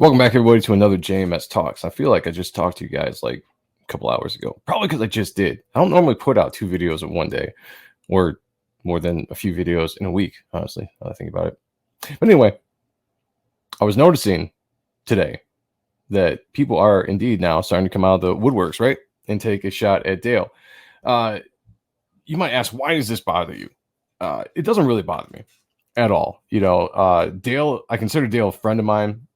Welcome back, everybody, to another JMS Talks. I feel like I just talked to you guys like a couple hours ago, probably because I just did. I don't normally put out 2 videos in one day or more than a few videos in a week, honestly, now that I think about it. But anyway, I was noticing today that people are indeed now starting to come out of the woodworks, right? And take a shot at Dale. You might ask, why does this bother you? It doesn't really bother me at all. Dale, I consider Dale a friend of mine,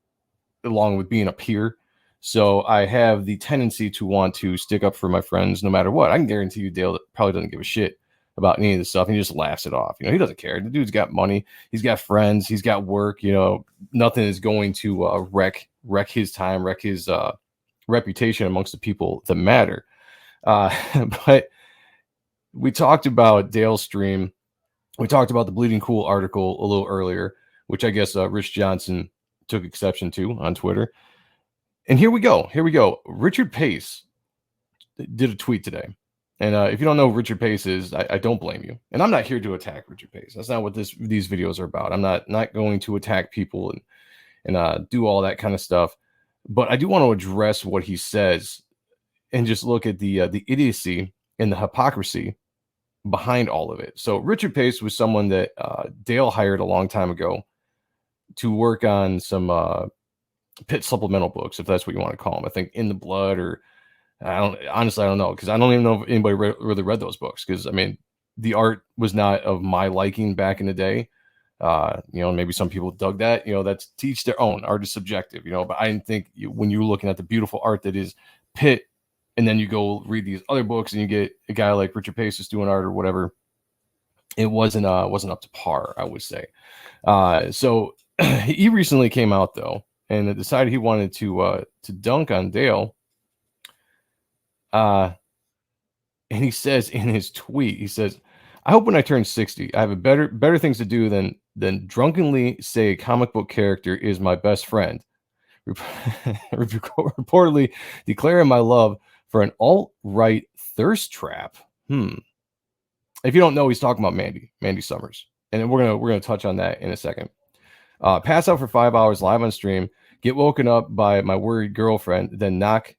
along with being a peer. So I have the tendency to want to stick up for my friends no matter what. I can guarantee you Dale probably doesn't give a shit about any of this stuff. He just laughs it off. He doesn't care. The dude's got money. He's got friends. He's got work. Nothing is going to wreck his time, wreck his reputation amongst the people that matter. But we talked about Dale's stream. We talked about the Bleeding Cool article a little earlier, which I guess Rich Johnson took exception to on Twitter. And here we go. Richard Pace did a tweet today. And if you don't know who Richard Pace is, I don't blame you. And I'm not here to attack Richard Pace. That's not what these videos are about. I'm not going to attack people and do all that kind of stuff. But I do want to address what he says and just look at the idiocy and the hypocrisy behind all of it. So Richard Pace was someone that Dale hired a long time ago to work on some Pitt supplemental books, if that's what you want to call them. I think In the Blood, or I don't know, because I don't even know if anybody really read those books, because I mean the art was not of my liking back in the day. Maybe some people dug that. That's to each their own. Art is subjective, but I didn't think when you're looking at the beautiful art that is Pitt, and then you go read these other books and you get a guy like Richard Pace is doing art or whatever, it wasn't up to par, I would say. So he recently came out though and decided he wanted to dunk on Dale. And he says in his tweet, he says, "I hope when I turn 60, I have a better things to do than drunkenly say a comic book character is my best friend. Reportedly declaring my love for an alt-right thirst trap." If you don't know, he's talking about Mandy Summers, and we're gonna touch on that in a second. Pass out for 5 hours live on stream, get woken up by my worried girlfriend, then knock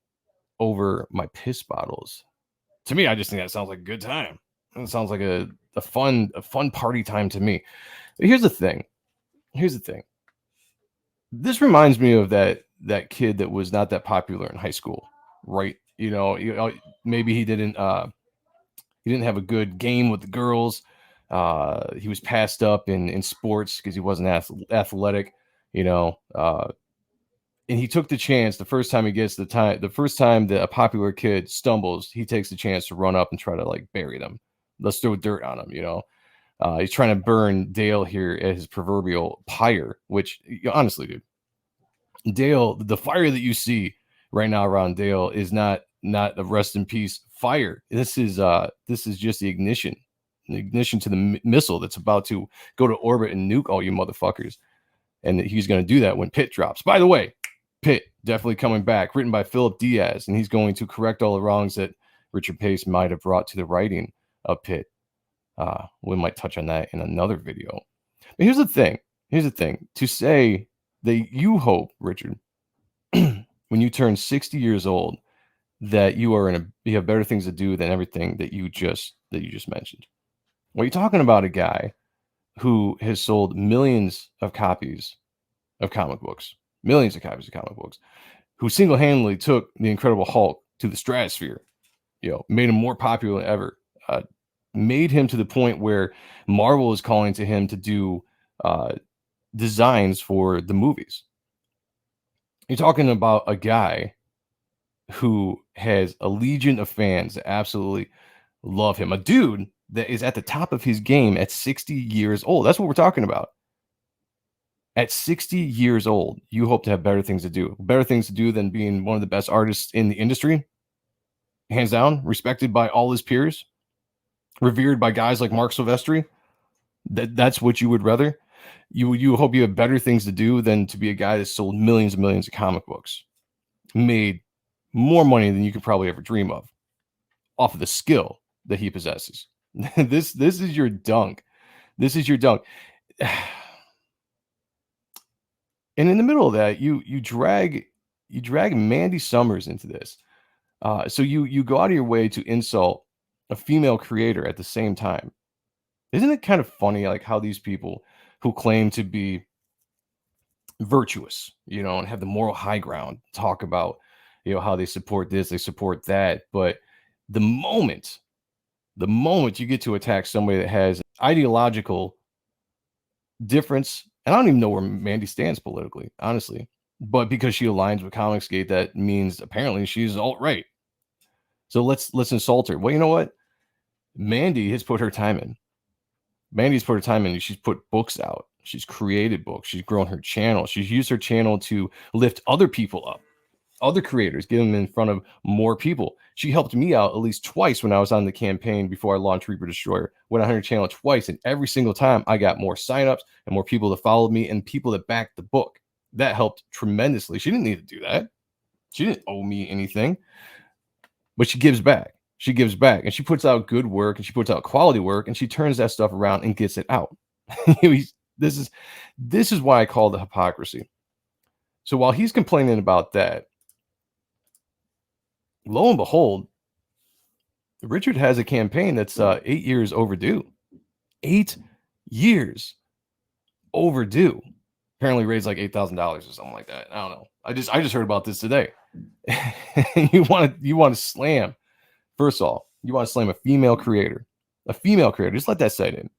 over my piss bottles. To me, I just think that sounds like a good time. It sounds like a fun party time to me. But here's the thing. This reminds me of that kid that was not that popular in high school, right? Maybe he didn't have a good game with the girls. He was passed up in sports because he wasn't athletic, and he took the chance the first time the first time that a popular kid stumbles, he takes the chance to run up and try to like bury them. Let's throw dirt on him, He's trying to burn Dale here at his proverbial pyre, which honestly, dude, Dale, the fire that you see right now around Dale is not a rest in peace fire. This is just the ignition to the missile that's about to go to orbit and nuke all you motherfuckers. And he's going to do that when Pitt drops. By the way, Pitt definitely coming back, written by Philip Diaz, and he's going to correct all the wrongs that Richard Pace might have brought to the writing of Pitt. We might touch on that in another video. But here's the thing. To say that you hope, Richard, when you turn 60 years old, that you have better things to do than everything that you just mentioned. Well, you're talking about a guy who has sold millions of copies of comic books, who single-handedly took the Incredible Hulk to the stratosphere, made him more popular than ever, made him to the point where Marvel is calling to him to do designs for the movies. You're talking about a guy who has a legion of fans that absolutely love him. A dude that is at the top of his game at 60 years old. That's what we're talking about. At 60 years old, you hope to have better things to do than being one of the best artists in the industry. Hands down, respected by all his peers, revered by guys like Mark Silvestri. That's what you would rather. You hope you have better things to do than to be a guy that sold millions and millions of comic books, made more money than you could probably ever dream of off of the skill that he possesses. This is your dunk. And in the middle of that, you drag Mandy Summers into this. So you go out of your way to insult a female creator at the same time. Isn't it kind of funny, like how these people who claim to be virtuous, and have the moral high ground, talk about, how they support this, they support that, but the moment, the moment you get to attack somebody that has ideological difference, and I don't even know where Mandy stands politically, honestly, but because she aligns with Comicsgate, that means apparently she's alt right. So let's insult her. Well, you know what? Mandy has put her time in. Mandy's put her time in. She's put books out. She's created books. She's grown her channel. She's used her channel to lift other people up, other creators, get them in front of more people. She helped me out at least twice when I was on the campaign before I launched Reaper Destroyer. Went on her channel twice, and every single time I got more signups and more people that followed me and people that backed the book. That helped tremendously. She didn't need to do that. She didn't owe me anything, but she gives back. She gives back, and she puts out good work, and she puts out quality work, and she turns that stuff around and gets it out. This is why I call the hypocrisy. So while he's complaining about that, lo and behold, Richard has a campaign that's 8 years overdue. 8 years overdue. Apparently raised like $8,000 or something like that. I don't know. I just heard about this today. you want to slam. First of all, you want to slam a female creator. A female creator. Just let that set in.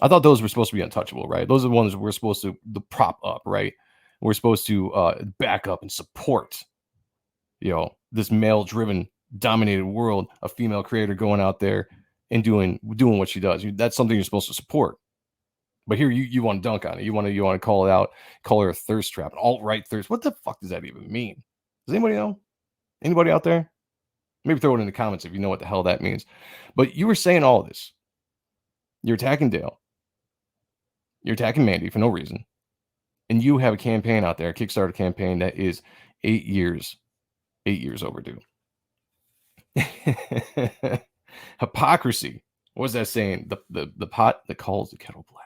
I thought those were supposed to be untouchable, right? Those are the ones we're supposed to prop up, right? We're supposed to back up and support, this male-driven, dominated world. A female creator going out there and doing what she does. That's something you're supposed to support. But here you want to dunk on it. You want to call it out, call her a thirst trap, an alt-right thirst. What the fuck does that even mean? Does anybody know? Anybody out there? Maybe throw it in the comments if you know what the hell that means. But you were saying all this. You're attacking Dale. You're attacking Mandy for no reason. And you have a campaign out there, a Kickstarter campaign that is 8 years overdue. Hypocrisy. What was that saying? The pot that calls the kettle black.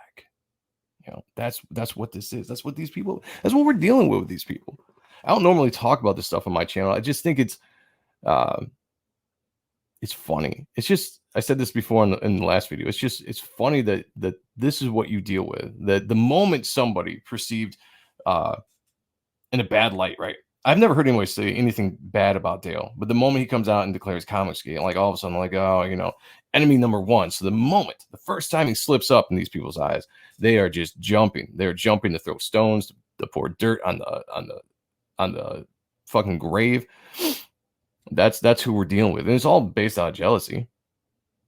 That's what this is. That's what these people, that's what we're dealing with these people. I don't normally talk about this stuff on my channel. I just think it's funny. It's just, I said this before in the last video. It's funny that this is what you deal with. That the moment somebody perceived in a bad light, right? I've never heard anybody say anything bad about Dale, but the moment he comes out and declares Comicsgate, like all of a sudden, like, oh, enemy number one. So the first time he slips up in these people's eyes, they are just jumping. They're jumping to throw stones, to pour dirt on the fucking grave. That's who we're dealing with, and it's all based on jealousy.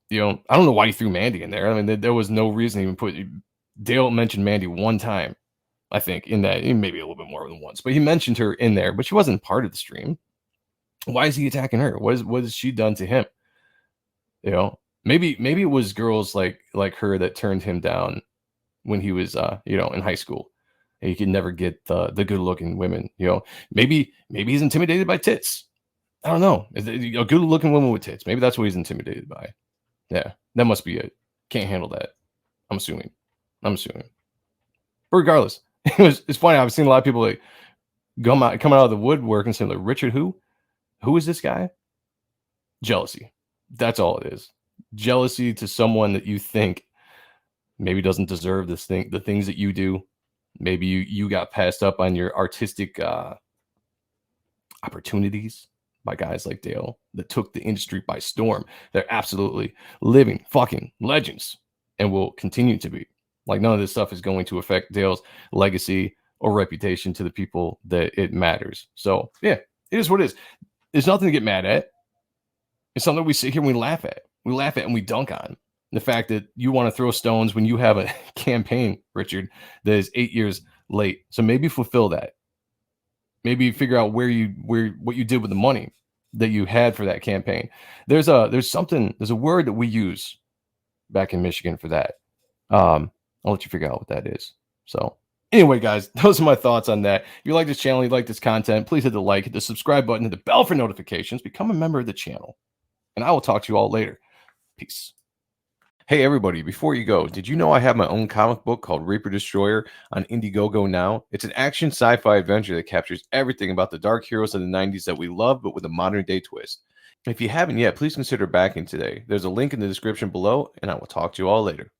I don't know why you threw Mandy in there. I mean, there was no reason to even put. Dale mentioned Mandy one time, I think, in that, maybe a little bit more than once, but he mentioned her in there, but she wasn't part of the stream. Why is he attacking her? What has she done to him? Maybe it was girls like her that turned him down when he was in high school. He could never get the good looking women. Maybe he's intimidated by tits. I don't know. A good looking woman with tits. Maybe that's what he's intimidated by. Yeah, that must be it. Can't handle that. I'm assuming. But regardless, it's funny. I've seen a lot of people like coming out of the woodwork and saying, like, Richard, who is this guy? Jealousy. That's all it is. Jealousy to someone that you think maybe doesn't deserve the things that you do. Maybe you got passed up on your artistic opportunities by guys like Dale that took the industry by storm. They're absolutely living fucking legends and will continue to be. Like, none of this stuff is going to affect Dale's legacy or reputation to the people that it matters. So yeah, it is what it is. There's nothing to get mad at. It's something we sit here and we laugh at. We laugh at and we dunk on. The fact that you want to throw stones when you have a campaign, Richard, that is 8 years late. So maybe fulfill that. Maybe figure out what you did with the money that you had for that campaign. There's a word that we use back in Michigan for that. I'll let you figure out what that is. So anyway, guys, those are my thoughts on that. If you like this channel, you like this content, please hit the like, hit the subscribe button, hit the bell for notifications, become a member of the channel, and I will talk to you all later. Peace. Hey everybody, before you go, did you know I have my own comic book called Reaper Destroyer on Indiegogo now? It's an action sci-fi adventure that captures everything about the dark heroes of the 90s that we love, but with a modern day twist. If you haven't yet, please consider backing today. There's a link in the description below, and I will talk to you all later.